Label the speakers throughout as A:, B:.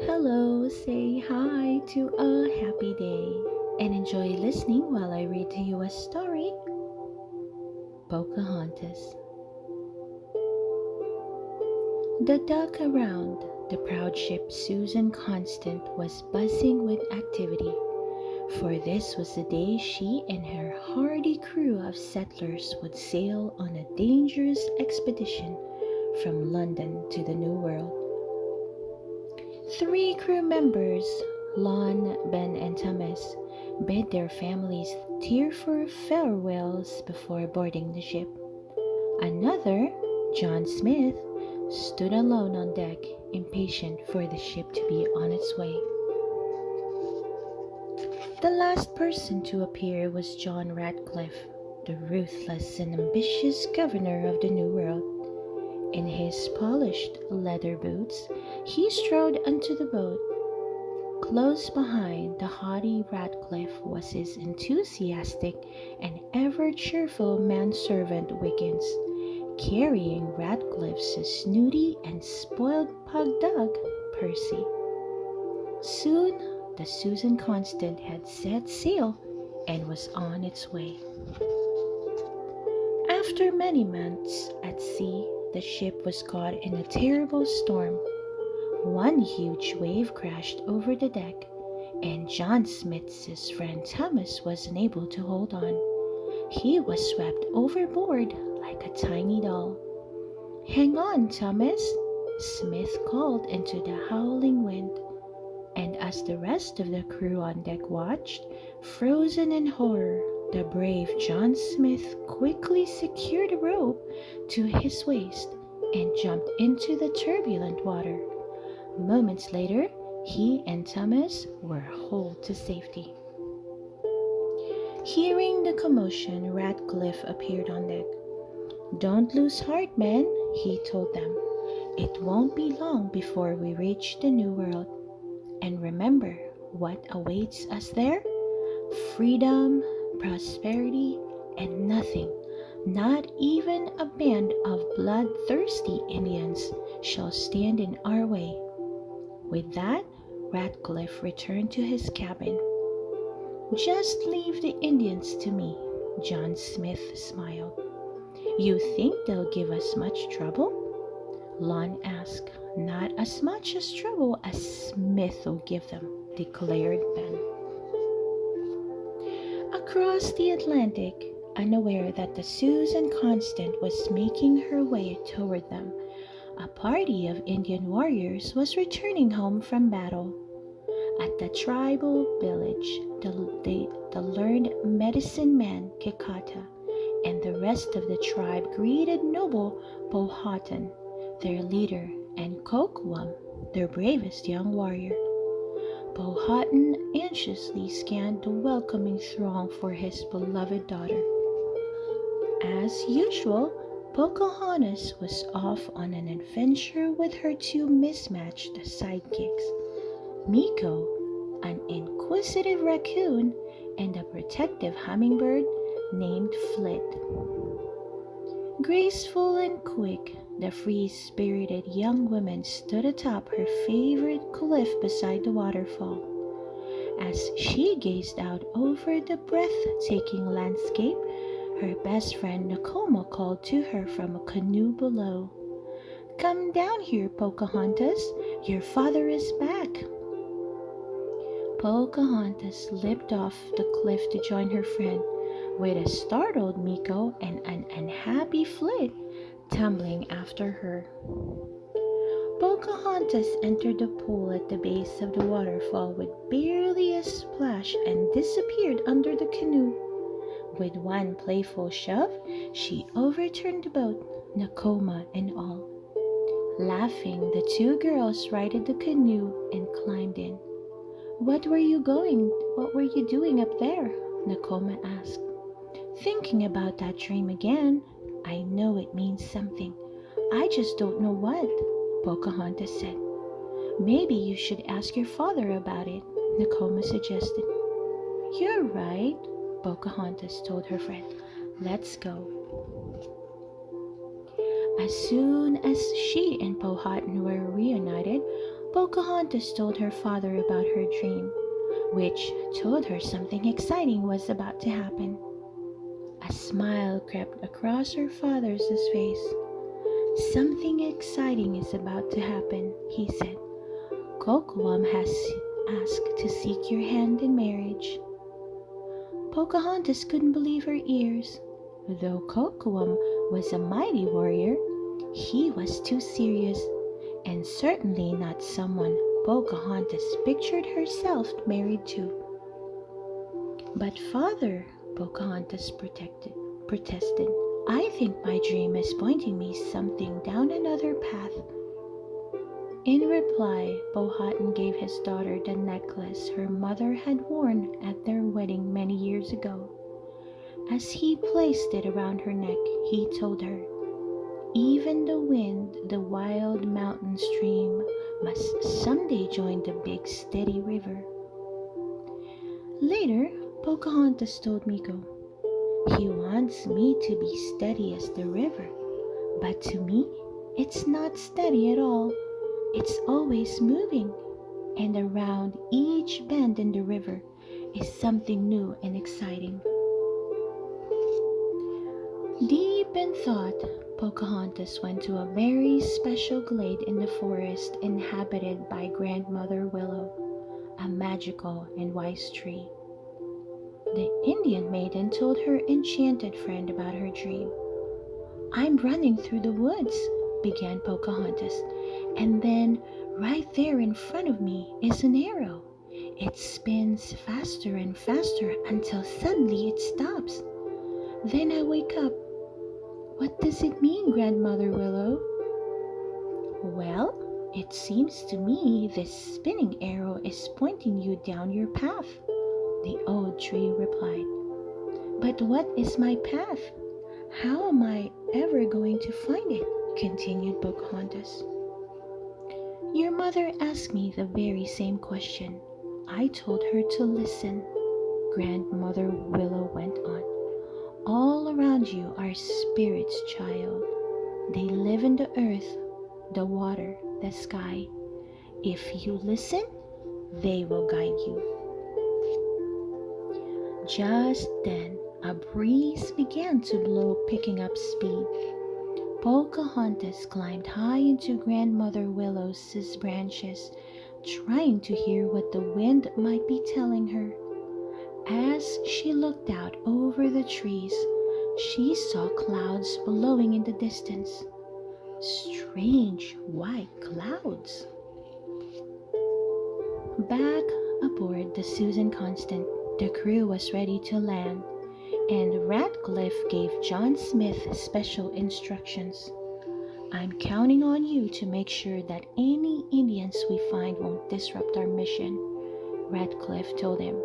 A: Hello, say hi to a happy day and enjoy listening while I read to you a story. Pocahontas. The dock around the proud ship Susan Constant was buzzing with activity, for this was the day she and her hardy crew of settlers would sail on a dangerous expedition from London to the New World. Three crew members, Lon, Ben, and Thomas, bid their families tearful farewells before boarding the ship. Another, John Smith, stood alone on deck, impatient for the ship to be on its way. The last person to appear was John Ratcliffe, the ruthless and ambitious governor of the New World. In his polished leather boots, he strode onto the boat. Close behind the haughty Ratcliffe was his enthusiastic and ever-cheerful manservant Wiggins, carrying Ratcliffe's snooty and spoiled pug dog, Percy. Soon the Susan Constant had set sail and was on its way. After many months at sea, the ship was caught in a terrible storm. One huge wave crashed over the deck, and John Smith's friend Thomas was unable to hold on. He was swept overboard like a tiny doll. "Hang on, Thomas," Smith called into the howling wind, and as the rest of the crew on deck watched, frozen in horror, the brave John Smith quickly secured a rope to his waist and jumped into the turbulent water. Moments later, he and Thomas were hauled to safety. Hearing the commotion, Ratcliffe appeared on deck. "Don't lose heart, men," he told them. "It won't be long before we reach the New World. And remember what awaits us there? Freedom, prosperity, and nothing, not even a band of bloodthirsty Indians, shall stand in our way." With that, Ratcliffe returned to his cabin. "Just leave the Indians to me," John Smith smiled. "You think they'll give us much trouble?" Lon asked. "Not as much as trouble as Smith will give them," declared Ben. Across the Atlantic, unaware that the Susan Constant was making her way toward them, a party of Indian warriors was returning home from battle. At the tribal village, the learned medicine man Kekata and the rest of the tribe greeted noble Powhatan, their leader, and Kokwam, their bravest young warrior. Powhatan anxiously scanned the welcoming throng for his beloved daughter. As usual, Pocahontas was off on an adventure with her two mismatched sidekicks, Miko, an inquisitive raccoon, and a protective hummingbird named Flit. Graceful and quick, the free-spirited young woman stood atop her favorite cliff beside the waterfall. As she gazed out over the breathtaking landscape, her best friend Nakoma called to her from a canoe below. "Come down here, Pocahontas. Your father is back." Pocahontas leaped off the cliff to join her friend, with a startled Miko and an unhappy Flit tumbling after her. Pocahontas entered the pool at the base of the waterfall with barely a splash and disappeared under the canoe. With one playful shove, she overturned the boat, Nakoma and all. Laughing, the two girls righted the canoe and climbed in. What were you doing up there?" Nakoma asked. "Thinking about that dream again. I know it means something. I just don't know what," Pocahontas said. "Maybe you should ask your father about it," Nakoma suggested. "You're right," Pocahontas told her friend. "Let's go." As soon as she and Powhatan were reunited, Pocahontas told her father about her dream, which told her something exciting was about to happen. A smile crept across her father's face. "Something exciting is about to happen," he said. "Kocoum has asked to seek your hand in marriage." Pocahontas couldn't believe her ears. Though Kocoum was a mighty warrior, he was too serious, and certainly not someone Pocahontas pictured herself married to. "But father," Pocahontas protested, "I think my dream is pointing me something down another path." In reply, Powhatan gave his daughter the necklace her mother had worn at their wedding many years ago. As he placed it around her neck, he told her, "Even the wind, the wild mountain stream, must someday join the big steady river." Later, Pocahontas told Miko, "He wants me to be steady as the river, but to me, it's not steady at all. It's always moving, and around each bend in the river is something new and exciting." Deep in thought, Pocahontas went to a very special glade in the forest inhabited by Grandmother Willow, a magical and wise tree. The Indian maiden told her enchanted friend about her dream. "I'm running through the woods," began Pocahontas, "and then right there in front of me is an arrow. It spins faster and faster until suddenly it stops. Then I wake up. What does it mean, Grandmother Willow?" "Well, it seems to me this spinning arrow is pointing you down your path," the old tree replied. "But what is my path? How am I ever going to find it?" continued Pocahontas. "Your mother asked me the very same question. I told her to listen," Grandmother Willow went on. "All around you are spirits, child. They live in the earth, the water, the sky. If you listen, they will guide you." Just then, a breeze began to blow, picking up speed. Pocahontas climbed high into Grandmother Willow's branches, trying to hear what the wind might be telling her. As she looked out over the trees, she saw clouds blowing in the distance. Strange white clouds. Back aboard the Susan Constant, the crew was ready to land, and Ratcliffe gave John Smith special instructions. "I'm counting on you to make sure that any Indians we find won't disrupt our mission," Ratcliffe told him.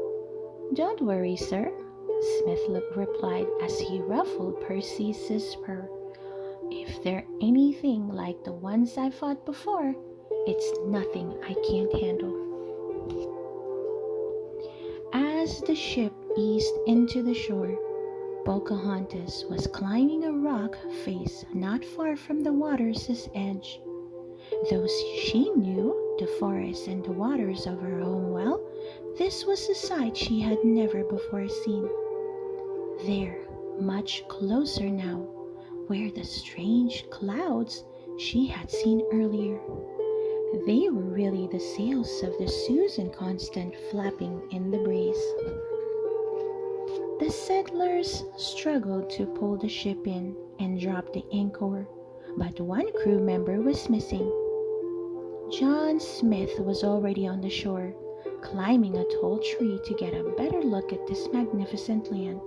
A: "Don't worry, sir," Smith replied as he ruffled Percy's fur. "If they're anything like the ones I've fought before, it's nothing I can't handle." As the ship eased into the shore, Pocahontas was climbing a rock face not far from the water's edge. Though she knew the forest and the waters of her home well, this was a sight she had never before seen. There, much closer now, were the strange clouds she had seen earlier. They were really the sails of the Susan Constant flapping in the breeze. The settlers struggled to pull the ship in and drop the anchor, but one crew member was missing. John Smith was already on the shore, climbing a tall tree to get a better look at this magnificent land.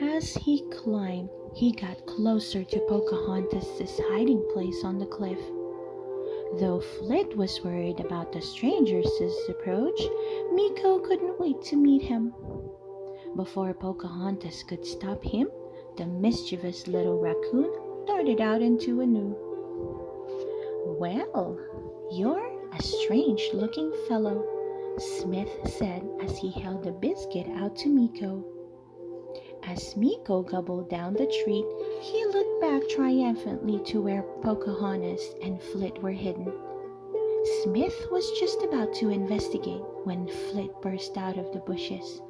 A: As he climbed, he got closer to Pocahontas' hiding place on the cliff. Though Flit was worried about the stranger's approach, Miko couldn't wait to meet him. Before Pocahontas could stop him, the mischievous little raccoon darted out into a canoe. "Well, you're a strange-looking fellow," Smith said as he held the biscuit out to Miko. As Miko gobbled down the treat, he looked back triumphantly to where Pocahontas and Flit were hidden. Smith was just about to investigate when Flit burst out of the bushes,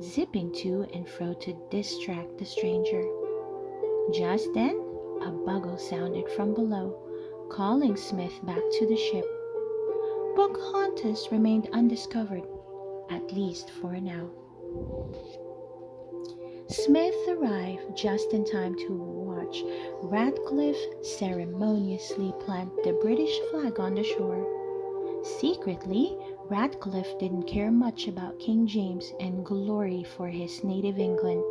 A: zipping to and fro to distract the stranger. Just then, a bugle sounded from below, calling Smith back to the ship. Pocahontas remained undiscovered, at least for now. Smith arrived just in time to watch Ratcliffe ceremoniously plant the British flag on the shore. Secretly, Ratcliffe didn't care much about King James and glory for his native England.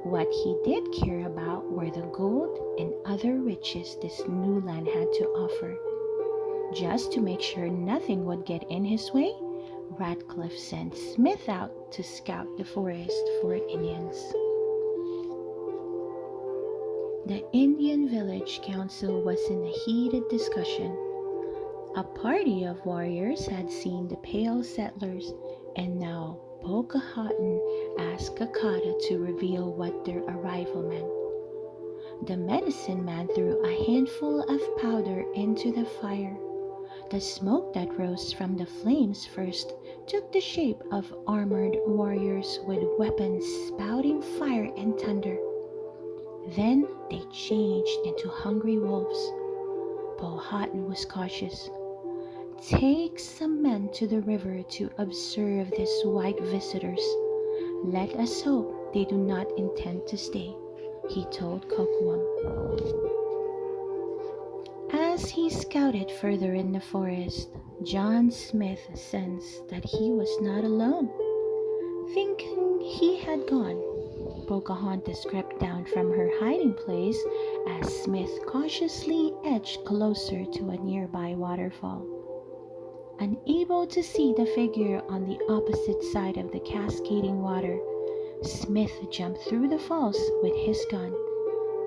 A: What he did care about were the gold and other riches this new land had to offer. Just to make sure nothing would get in his way, Ratcliffe sent Smith out to scout the forest for Indians. The Indian Village Council was in a heated discussion. A party of warriors had seen the pale settlers, and now Pocahontas asked Kakata to reveal what their arrival meant. The medicine man threw a handful of powder into the fire. The smoke that rose from the flames first took the shape of armored warriors with weapons spouting fire and thunder. Then they changed into hungry wolves. Powhatan was cautious. "Take some men to the river to observe these white visitors. Let us hope they do not intend to stay," he told Kocoum. As he scouted further in the forest, John Smith sensed that he was not alone. Thinking he had gone, Pocahontas crept down from her hiding place as Smith cautiously edged closer to a nearby waterfall. Unable to see the figure on the opposite side of the cascading water, Smith jumped through the falls with his gun,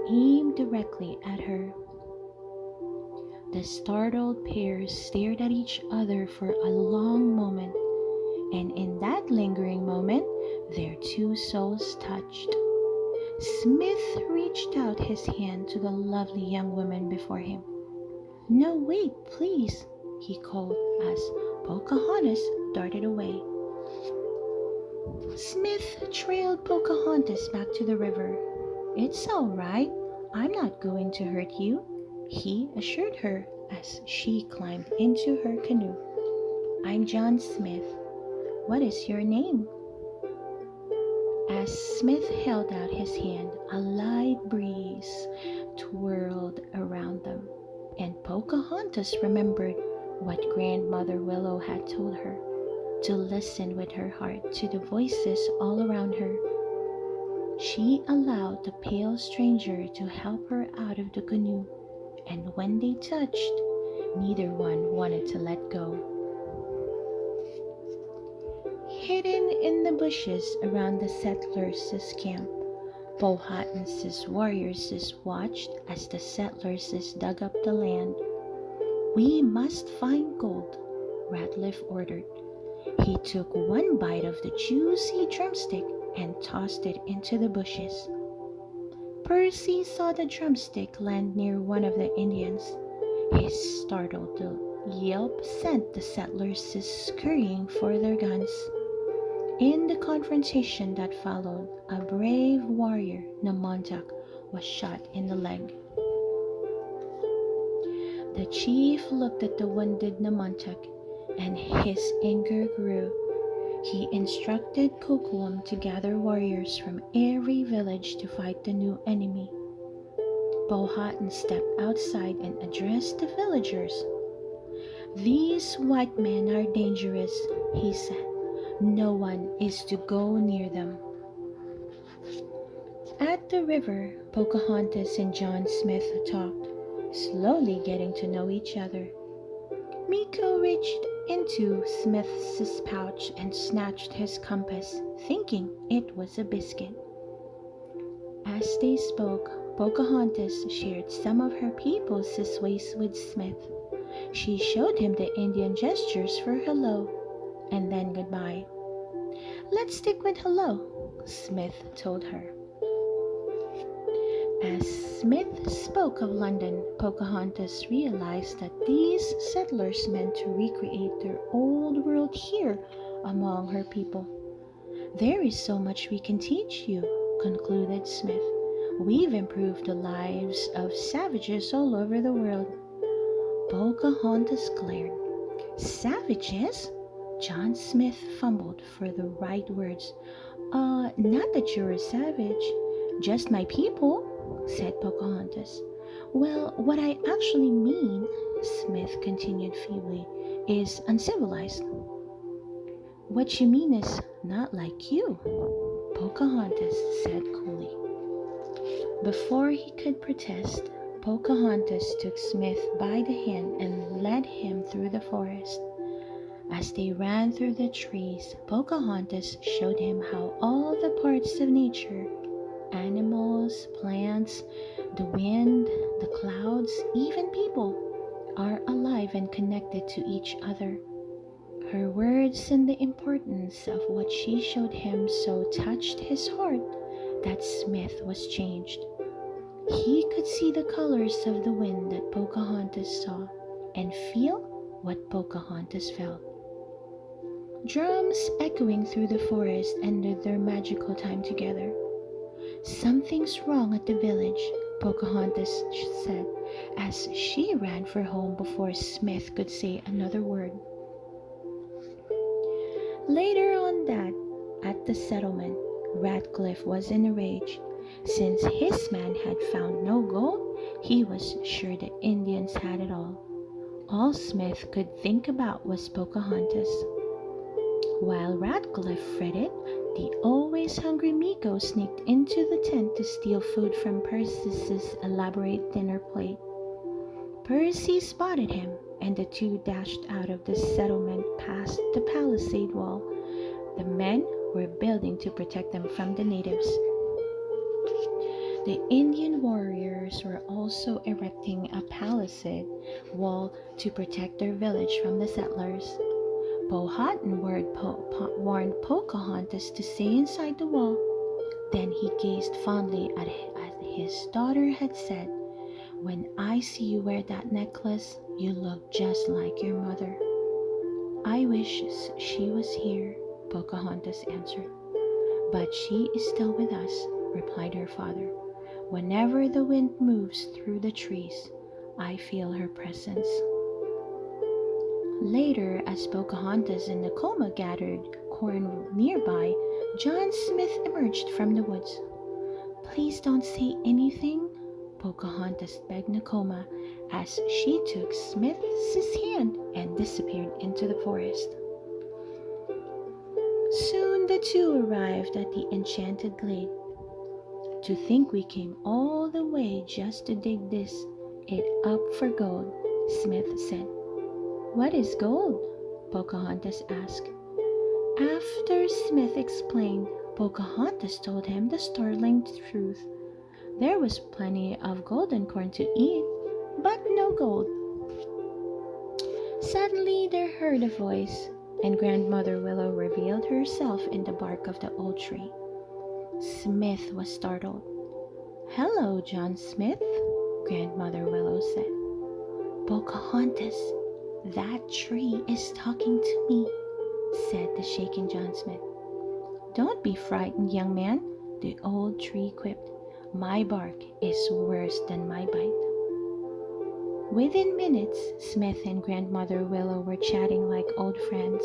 A: aimed directly at her. The startled pair stared at each other for a long moment, and in that lingering moment, their two souls touched. Smith reached out his hand to the lovely young woman before him. "No, wait, please," he called as Pocahontas darted away. Smith trailed Pocahontas back to the river. "It's all right. I'm not going to hurt you," he assured her as she climbed into her canoe. "I'm John Smith. What is your name?" As Smith held out his hand, a light breeze twirled around them, and Pocahontas remembered what Grandmother Willow had told her, to listen with her heart to the voices all around her. She allowed the pale stranger to help her out of the canoe, and when they touched, neither one wanted to let go. Hidden in the bushes around the settlers' camp, Powhatan's warriors watched as the settlers dug up the land. "We must find gold," Ratcliffe ordered. He took one bite of the juicy drumstick and tossed it into the bushes. Percy saw the drumstick land near one of the Indians. His startled yelp sent the settlers scurrying for their guns. In the confrontation that followed, a brave warrior, Namontac, was shot in the leg. The chief looked at the wounded Namontac, and his anger grew. He instructed Kocoum to gather warriors from every village to fight the new enemy. Powhatan stepped outside and addressed the villagers. "These white men are dangerous," he said. "No one is to go near them." At the river, Pocahontas and John Smith talked, slowly getting to know each other. Miko reached into Smith's pouch and snatched his compass, thinking it was a biscuit. As they spoke, Pocahontas shared some of her people's ways with Smith. She showed him the Indian gestures for hello, and then goodbye. "Let's stick with hello," Smith told her. As Smith spoke of London, Pocahontas realized that these settlers meant to recreate their old world here among her people. "There is so much we can teach you," concluded Smith. "We've improved the lives of savages all over the world." Pocahontas glared. "Savages?" John Smith fumbled for the right words. Not that you're a savage, just my people," said Pocahontas. "Well, what I actually mean," Smith continued feebly, "is uncivilized." "What you mean is not like you," Pocahontas said coolly. Before he could protest, Pocahontas took Smith by the hand and led him through the forest. As they ran through the trees, Pocahontas showed him how all the parts of nature, animals, plants, the wind, the clouds, even people, are alive and connected to each other. Her words and the importance of what she showed him so touched his heart that Smith was changed. He could see the colors of the wind that Pocahontas saw and feel what Pocahontas felt. Drums echoing through the forest ended their magical time together. "Something's wrong at the village," Pocahontas said as she ran for home before Smith could say another word. Later on at the settlement, Ratcliffe was in a rage. Since his man had found no gold, he was sure the Indians had it all. All Smith could think about was Pocahontas. While Ratcliffe fretted, the always hungry Miko sneaked into the tent to steal food from Perseus's elaborate dinner plate. Percy spotted him, and the two dashed out of the settlement past the palisade wall. The men were building to protect them from the natives. The Indian warriors were also erecting a palisade wall to protect their village from the settlers. Powhatan warned Pocahontas to stay inside the wall. Then he gazed fondly at his daughter had said, "When I see you wear that necklace, you look just like your mother." "I wish she was here," Pocahontas answered. "But she is still with us," replied her father. "Whenever the wind moves through the trees, I feel her presence." Later, as Pocahontas and Nakoma gathered corn nearby, John Smith emerged from the woods. "Please don't say anything," Pocahontas begged Nakoma as she took Smith's hand and disappeared into the forest. Soon the two arrived at the enchanted glade. "To think we came all the way just to dig it up for gold," Smith said. "What is gold?" Pocahontas asked. After Smith explained, Pocahontas told him the startling truth. There was plenty of golden corn to eat, but no gold. Suddenly they heard a voice, and Grandmother Willow revealed herself in the bark of the old tree. Smith was startled. "Hello, John Smith," Grandmother Willow said. "Pocahontas, that tree is talking to me," said the shaken John Smith. "Don't be frightened, young man," the old tree quipped. "My bark is worse than my bite." Within minutes, Smith and Grandmother Willow were chatting like old friends,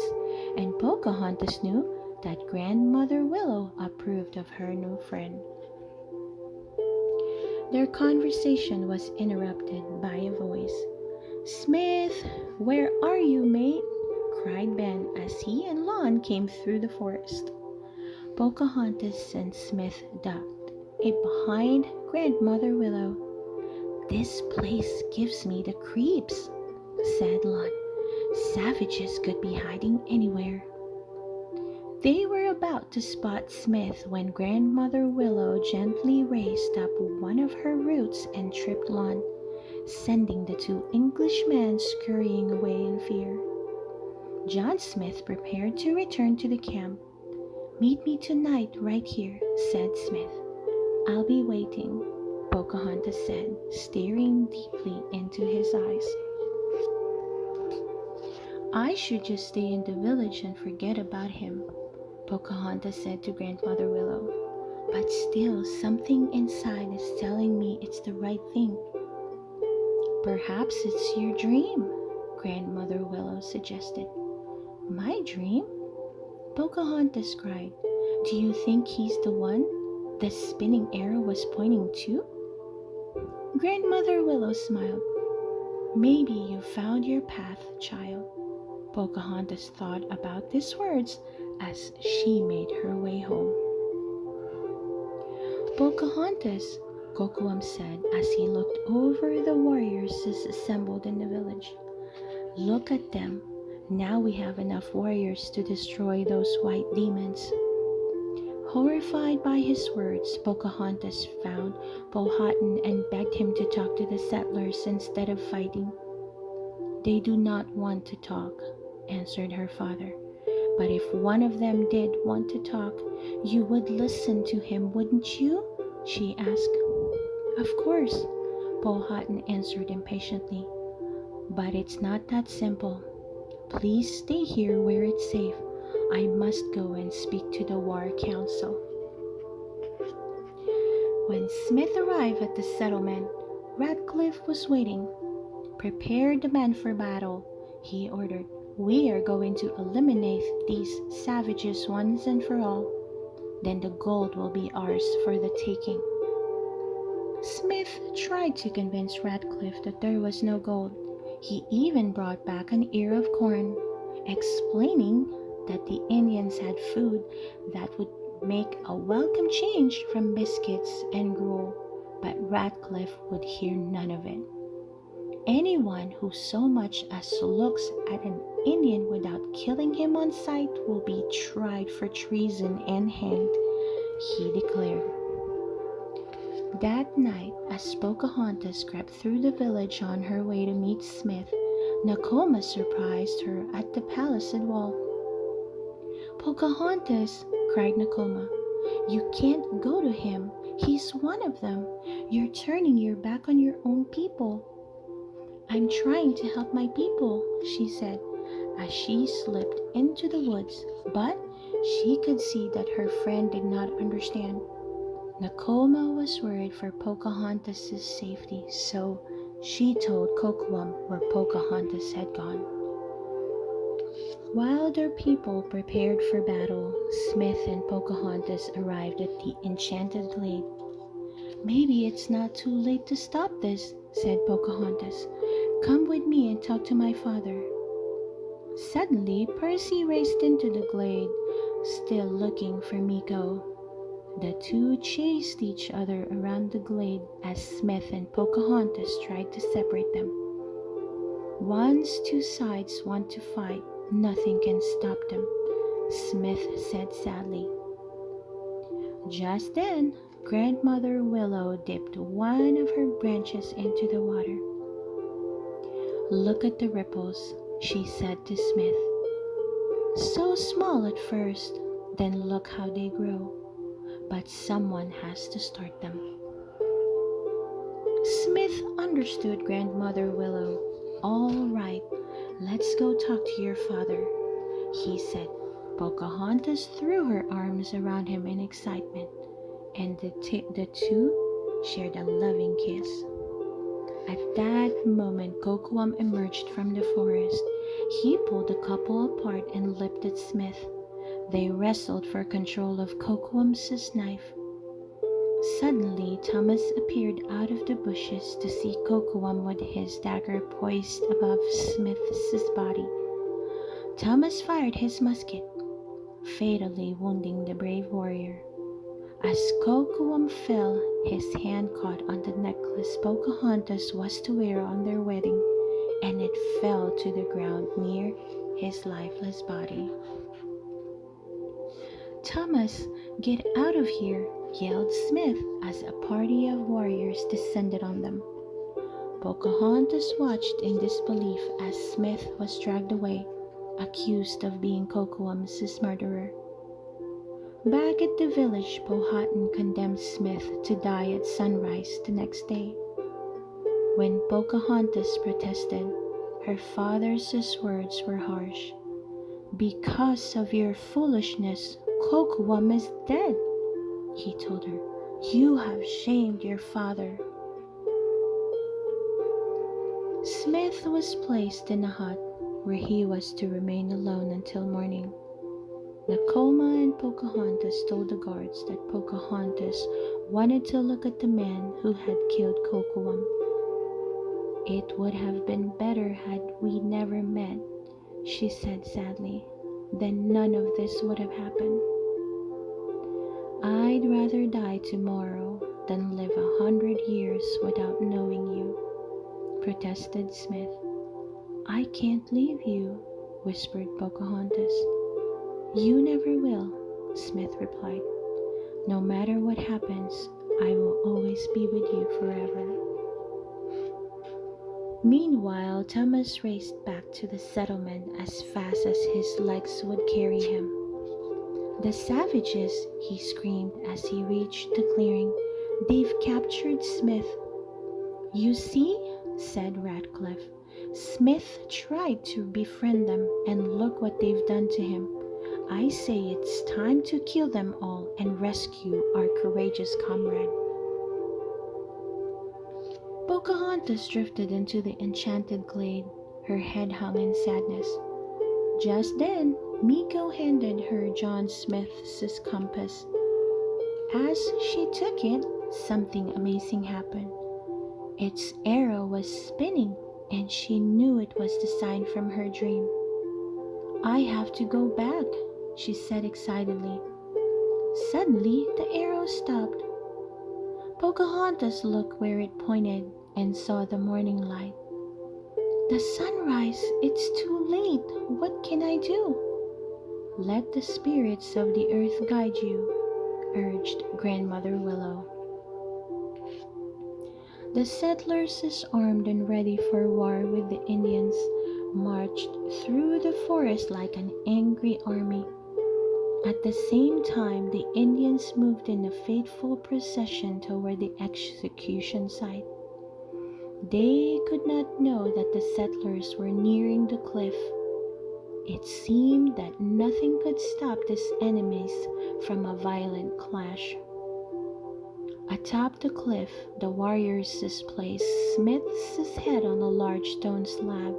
A: and Pocahontas knew that Grandmother Willow approved of her new friend. Their conversation was interrupted by a voice. "Smith, where are you, mate?" cried Ben as he and Lon came through the forest. Pocahontas and Smith ducked behind Grandmother Willow. "This place gives me the creeps," said Lon. "Savages could be hiding anywhere." They were about to spot Smith when Grandmother Willow gently raised up one of her roots and tripped Lon, sending the two Englishmen scurrying away in fear. John Smith prepared to return to the camp. "Meet me tonight right here," said Smith. "I'll be waiting." Pocahontas said, staring deeply into his eyes. I should just stay in the village and forget about him, Pocahontas said to Grandmother Willow. But still, something inside is telling me it's the right thing. Perhaps it's your dream, Grandmother Willow suggested. My dream? Pocahontas cried. Do you think he's the one the spinning arrow was pointing to? Grandmother Willow smiled. Maybe you found your path, child. Pocahontas thought about these words as she made her way home. Pocahontas, Kocoum said as he looked over the warriors assembled in the village. Look at them. Now we have enough warriors to destroy those white demons. Horrified by his words, Pocahontas found Powhatan and begged him to talk to the settlers instead of fighting. They do not want to talk, answered her father. But if one of them did want to talk, you would listen to him, wouldn't you? She asked. Of course, Powhatan answered impatiently. But it's not that simple. Please stay here where it's safe. I must go and speak to the War Council. When Smith arrived at the settlement, Ratcliffe was waiting. Prepare the men for battle, he ordered. We are going to eliminate these savages once and for all. Then the gold will be ours for the taking. Smith tried to convince Ratcliffe that there was no gold. He even brought back an ear of corn, explaining that the Indians had food that would make a welcome change from biscuits and gruel, but Ratcliffe would hear none of it. Anyone who so much as looks at an Indian without killing him on sight will be tried for treason and hanged, he declared. That night, as Pocahontas crept through the village on her way to meet Smith, Nakoma surprised her at the palisade wall. Pocahontas, cried Nakoma, you can't go to him. He's one of them. You're turning your back on your own people. I'm trying to help my people, she said, as she slipped into the woods, but she could see that her friend did not understand. Nakoma was worried for Pocahontas' safety, so she told Kocoum where Pocahontas had gone. While their people prepared for battle, Smith and Pocahontas arrived at the enchanted glade. Maybe it's not too late to stop this, said Pocahontas. Come with me and talk to my father. Suddenly, Percy raced into the glade, still looking for Meeko. The two chased each other around the glade as Smith and Pocahontas tried to separate them. Once two sides want to fight, nothing can stop them, Smith said sadly. Just then, Grandmother Willow dipped one of her branches into the water. Look at the ripples, she said to Smith. So small at first, then look how they grow. But someone has to start them. Smith understood Grandmother Willow. All right, let's go talk to your father, he said. Pocahontas threw her arms around him in excitement, and the two shared a loving kiss. At that moment, Kocoum emerged from the forest. He pulled the couple apart and lifted Smith. They wrestled for control of Kocoum's knife. Suddenly, Thomas appeared out of the bushes to see Kocoum with his dagger poised above Smith's body. Thomas fired his musket, fatally wounding the brave warrior. As Kocoum fell, his hand caught on the necklace Pocahontas was to wear on their wedding, and it fell to the ground near his lifeless body. Thomas, get out of here, yelled Smith as a party of warriors descended on them. Pocahontas watched in disbelief as Smith was dragged away, accused of being Kocoum's murderer. Back at the village, Powhatan condemned Smith to die at sunrise the next day. When Pocahontas protested, her father's words were harsh. "Because of your foolishness, Kocoum is dead," he told her. "You have shamed your father." Smith was placed in a hut where he was to remain alone until morning. Nakoma and Pocahontas told the guards that Pocahontas wanted to look at the man who had killed Kocoum. "It would have been better had we never met," she said sadly. "Then none of this would have happened." "I'd rather die tomorrow than live 100 years without knowing you," protested Smith. "I can't leave you," whispered Pocahontas. "You never will," Smith replied. "No matter what happens, I will always be with you forever." Meanwhile, Thomas raced back to the settlement as fast as his legs would carry him. "The savages!" he screamed as he reached the clearing. "They've captured Smith." "You see," said Ratcliffe. "Smith tried to befriend them, and look what they've done to him. I say it's time to kill them all and rescue our courageous comrade." Pocahontas drifted into the enchanted glade, her head hung in sadness. Just then, Meeko handed her John Smith's compass. As she took it, something amazing happened. Its arrow was spinning, and she knew it was the sign from her dream. "I have to go back," she said excitedly. Suddenly, the arrow stopped. Pocahontas looked where it pointed and saw the morning light. "The sunrise! It's too late! What can I do?" "Let the spirits of the earth guide you," urged Grandmother Willow. The settlers, armed and ready for war with the Indians, marched through the forest like an angry army. At the same time, the Indians moved in a fateful procession toward the execution site. They could not know that the settlers were nearing the cliff. It seemed that nothing could stop these enemies from a violent clash. Atop the cliff, the warriors placed Smith's head on a large stone slab.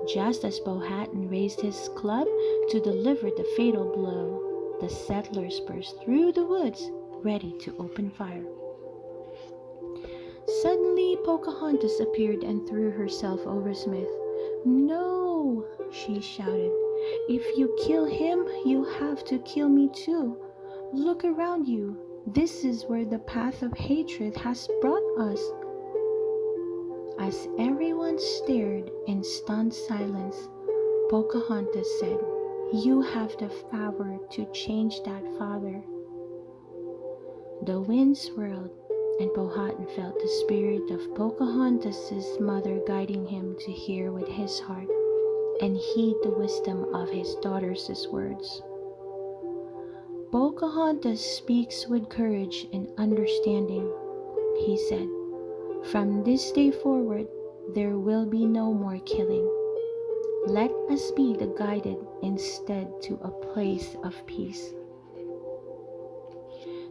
A: Just as Powhatan raised his club to deliver the fatal blow, the settlers burst through the woods, ready to open fire. Suddenly, Pocahontas appeared and threw herself over Smith. "No!" she shouted. "If you kill him, you have to kill me too. Look around you. This is where the path of hatred has brought us." As everyone stared in stunned silence, Pocahontas said, "You have the power to change that, Father." The wind swirled, and Powhatan felt the spirit of Pocahontas' mother guiding him to hear with his heart and heed the wisdom of his daughter's words. "Pocahontas speaks with courage and understanding," he said. "From this day forward, there will be no more killing. Let us be the guided instead to a place of peace."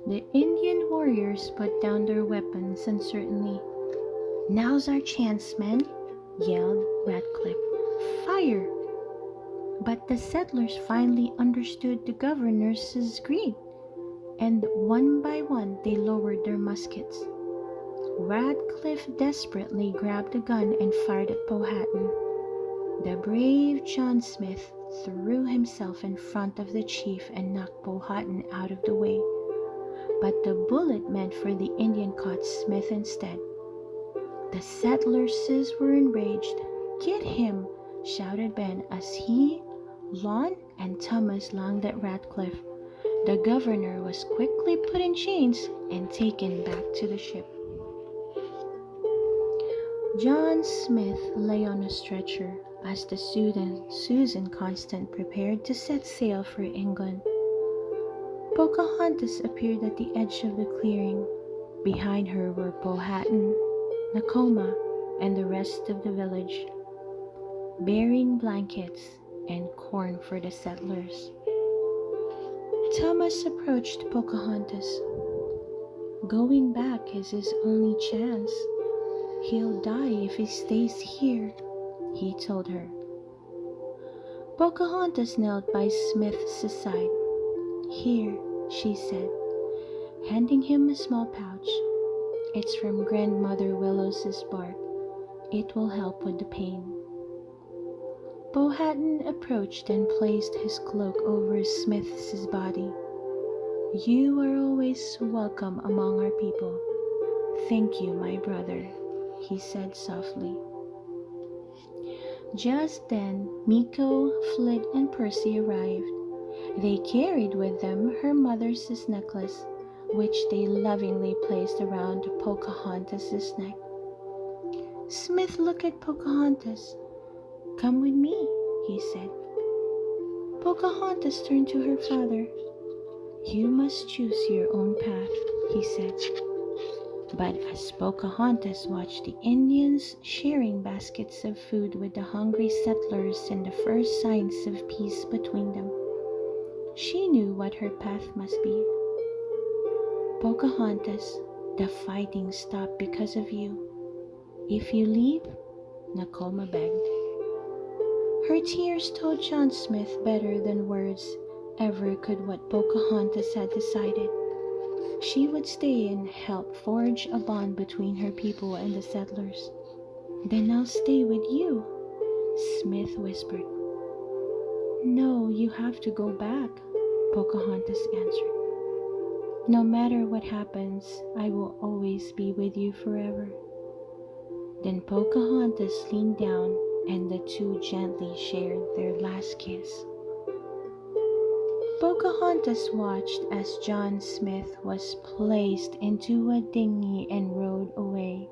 A: The Indian warriors put down their weapons uncertainly. "Now's our chance, men," yelled Ratcliffe. "Fire!" But the settlers finally understood the governor's greed, and one by one they lowered their muskets. Ratcliffe desperately grabbed a gun and fired at Powhatan. The brave John Smith threw himself in front of the chief and knocked Powhatan out of the way. But the bullet meant for the Indian caught Smith instead. The settlers were enraged. "Get him!" shouted Ben as he, Lon, and Thomas lunged at Ratcliffe. The governor was quickly put in chains and taken back to the ship. John Smith lay on a stretcher as the Susan Constant prepared to set sail for England. Pocahontas appeared at the edge of the clearing. Behind her were Powhatan, Nakoma, and the rest of the village, bearing blankets and corn for the settlers. Thomas approached Pocahontas. Going back is his only chance. He'll die if he stays here, he told her. Pocahontas knelt by Smith's side. Here, she said, handing him a small pouch. It's from Grandmother Willow's bark. It will help with the pain. Powhatan approached and placed his cloak over Smith's body. You are always welcome among our people. Thank you, my brother, he said softly. Just then, Meeko, Flit, and Percy arrived. They carried with them her mother's necklace, which they lovingly placed around Pocahontas' neck. Smith looked at Pocahontas. Come with me, he said. Pocahontas turned to her father. You must choose your own path, he said. But as Pocahontas watched the Indians sharing baskets of food with the hungry settlers and the first signs of peace between them, she knew what her path must be. Pocahontas, the fighting stopped because of you. If you leave, Nakoma begged. Her tears told John Smith better than words ever could what Pocahontas had decided. She would stay and help forge a bond between her people and the settlers. Then I'll stay with you, Smith whispered. No, you have to go back, Pocahontas answered. No matter what happens, I will always be with you forever. Then Pocahontas leaned down and the two gently shared their last kiss. Pocahontas watched as John Smith was placed into a dinghy and rowed away.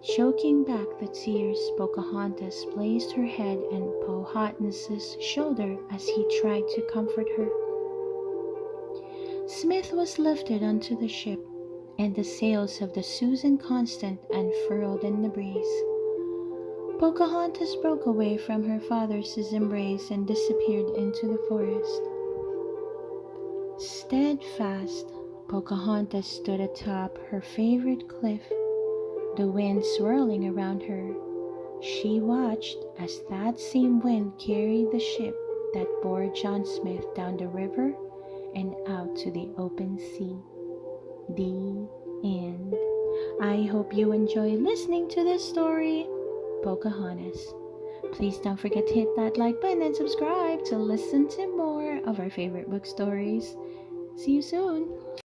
A: Choking back the tears, Pocahontas placed her head on Powhatan's shoulder as he tried to comfort her. Smith was lifted onto the ship, and the sails of the Susan Constant unfurled in the breeze. Pocahontas broke away from her father's embrace and disappeared into the forest. Steadfast, Pocahontas stood atop her favorite cliff, the wind swirling around her. She watched as that same wind carried the ship that bore John Smith down the river and out to the open sea. The end. I hope you enjoy listening to this story, Pocahontas. Please don't forget to hit that like button and subscribe to listen to more of our favorite book stories. See you soon!